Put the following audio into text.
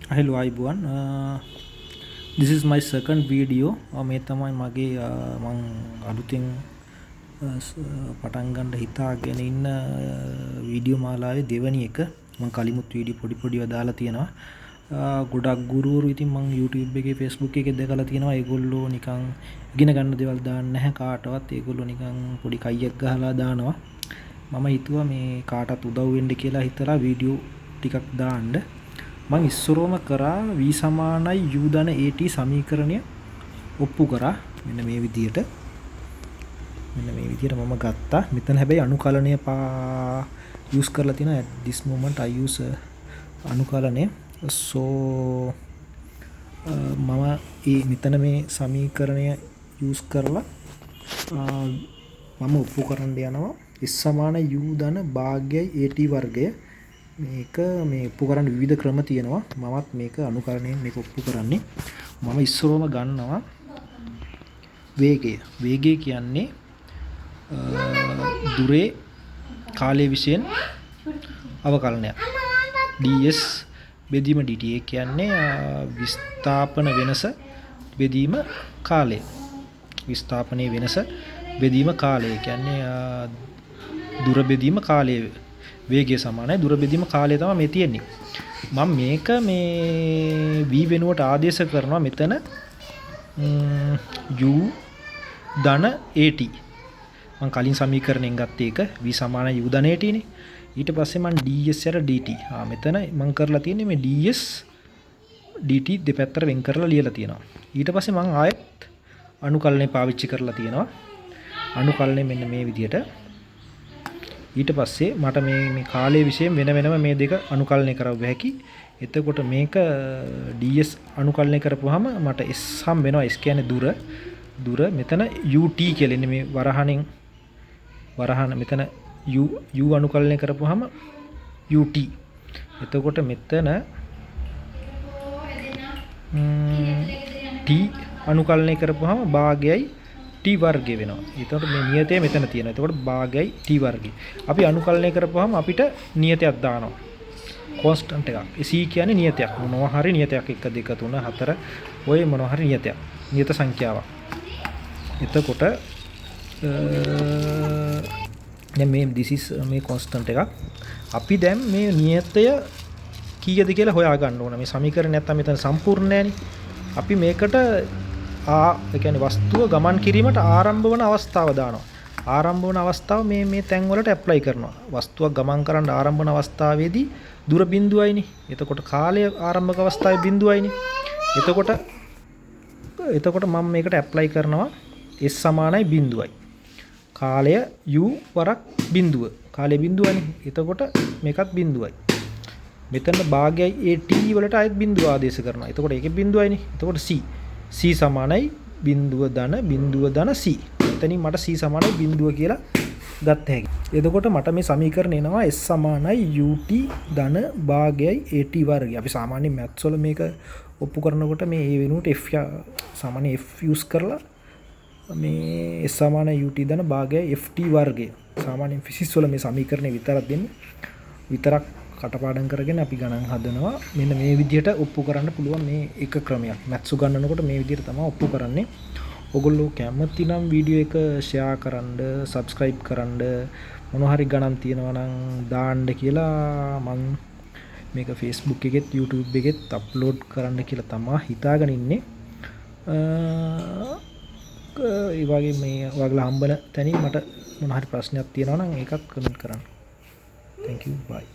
Hello everyone. This is my second video. මේ තමයි මගේ මං අලුතින් පටන් ගන්න හිතාගෙන ඉන්න වීඩියෝ මාලාවේ දෙවැනි එක. මං කලිමුත් වීඩියෝ පොඩි දාලා තියෙනවා. ගොඩක් ගුරුවරු ඉතින් මං YouTube එකේ Facebook එකේ දැකලා තියෙනවා. ඒගොල්ලෝ නිකන් ඉගෙන ගන්න දේවල් දාන්නේ නැහැ කාටවත්. ඒගොල්ලෝ නිකන් පොඩි කයියක් ගහලා දානවා. මම හිතුවා මේ කාටත් උදව් වෙන්න කියලා හිතලා වීඩියෝ ටිකක් දාන්න. මං ඉස්සරෝම කරා v සමානයි u ධන at සමීකරණය ඔප්පු කරා මෙන්න මේ විදියට මම ගත්තා. මෙතන හැබැයි අනුකලනය use කරලා තියෙනවා. at this moment I use අනුකලනය. so මම මෙතන මේ සමීකරණය use කරලා මම ඔප්පු කරන්න යනවා s සමාන u ධන භාගයයි at වර්ගය. මේක මේ ඔප්පු කරන්න විවිධ ක්‍රම තියෙනවා. මමත් මේක අනුකරණයෙන් මේක ඔප්පු කරන්නේ. මම ඉස්සරෝම ගන්නවා වේගය. වේගය කියන්නේ දුරේ කාලය විශයෙන් අවකලනයක්. ds බෙදීම dt කියන්නේ විස්ථාපන වෙනස බෙදීම කාලය. විස්ථාපනයේ වෙනස බෙදීම කාලය කියන්නේ දුර බෙදීම කාලය. වේගය සමානයි දුර බෙදීම කාලය තමයි මේ තියෙන්නේ. මම මේක මේ v වෙනුවට ආදේශ කරනවා මෙතන u ධන at. මම කලින් සමීකරණයෙන් ගත්තේ ඒක v සමානයි u ධන at නේ. ඊට පස්සේ මම ds යට dt. මෙතන මම කරලා තියෙන්නේ මේ ds dt දෙපැත්තට වෙන් කරලා ලියලා තියෙනවා. ඊට පස්සේ මම ආයෙත් අනුකලනය පාවිච්චි කරලා තියෙනවා. අනුකලනය මෙන්න මේ විදියට. ඊට පස්සේ මට මේ කාලයේ විශේෂයෙන් වෙනම මේ දෙක අනුකලනය කරව හැකි. එතකොට මේක ds අනුකලනය කරපුවාම මට s හම් වෙනවා. s කියන්නේ දුර මෙතන ut කියලා ඉන්නේ මේ වරහන මෙතන u අනුකලනය කරපුවාම ut. එතකොට මෙතන t අනුකලනය කරපුවාම භාගයයි t වර්ගය වෙනවා. එතකොට මේ නියතය මෙතන තියෙනවා. එතකොට භාගයයි t වර්ගය. අපි අනුකලනය කරපුවාම අපිට නියතයක් දානවා. කොන්ස්ටන්ට් එකක්. c කියන්නේ නියතයක්. මොනවා හරි නියතයක් 1 2 3 4 ඔය මොනවා හරි නියතයක්. නියත සංඛ්‍යාවක්. එතකොට දැන් මේ this is මේ කොන්ස්ටන්ට් එකක්. අපි දැන් මේ නියතය කීයද කියලා හොයා ගන්න ඕන. මේ සමීකරණය නැත්තම් මෙතන සම්පූර්ණ නැහැනේ. අපි මේකට ඒ කියන්නේ වස්තුව ගමන් කිරීමට ආරම්භ වන අවස්ථාව දානවා. ආරම්භ වන අවස්ථාව මේ තැන් වලට ඇප්ලයි කරනවා. වස්තුවක් ගමන් කරන්න ආරම්භ වන අවස්ථාවේදී දුර බිඳුවයිනේ. එතකොට කාලය ආරම්භක අවස්ථාවේ බිඳුවයිනේ. එතකොට මම මේකට ඇප්ලයි කරනවා s සමානයි බිඳුවයි. කාලය u වරක් බිඳුව. කාලය බිඳුවනේ. එතකොට මේකත් බිඳුවයි. මෙතන භාගයයි at වලට ආයෙත් බිඳුව ආදේශ කරනවා. එතකොට ඒකේ බිඳුවයිනේ. එතකොට c සමානයි බිඳුව ධන c. එතනින් මට c සමානයි බිඳුව කියලා ගත්ත හැකියි. එතකොට මට මේ සමීකරණය එනවා s සමානයි ut ධන භාගයයි at වර්ගය. අපි සාමාන්‍ය මැත්ස් වල මේක ඔප්පු කරනකොට මේ a වෙනුවට f සමානයි f යූස් කරලා මේ s සමානයි ut ධන භාගයයි ft වර්ගය. සාමාන්‍යයෙන් ෆිසික්ස් වල මේ සමීකරණය විතරක් කටපාඩම් කරගෙන අපි ගණන් හදනවා. මෙන්න මේ විදිහට ඔප්පු කරන්න පුළුවන් මේ එක ක්‍රමයක්. මැත්ස් උගන්වනකොට මේ විදිහට තමයි ඔප්පු කරන්නේ. ඔයගොල්ලෝ කැමති නම් වීඩියෝ එක ෂෙයා කරන්න, සබ්ස්ක්‍රයිබ් කරන්න, මොනවා හරි ගණන් තියෙනවා නම් දාන්න කියලා මම මේක Facebook එකෙත් YouTube එකෙත් අප්ලෝඩ් කරන්න කියලා තමයි හිතාගෙන ඉන්නේ. ඒ වගේ මේ ඔයාලා හම්බන තැනින් මට මොනවා හරි ප්‍රශ්නයක් තියෙනවා නම් ඒකත් කමෙන්ට් කරන්න. Thank you. Bye.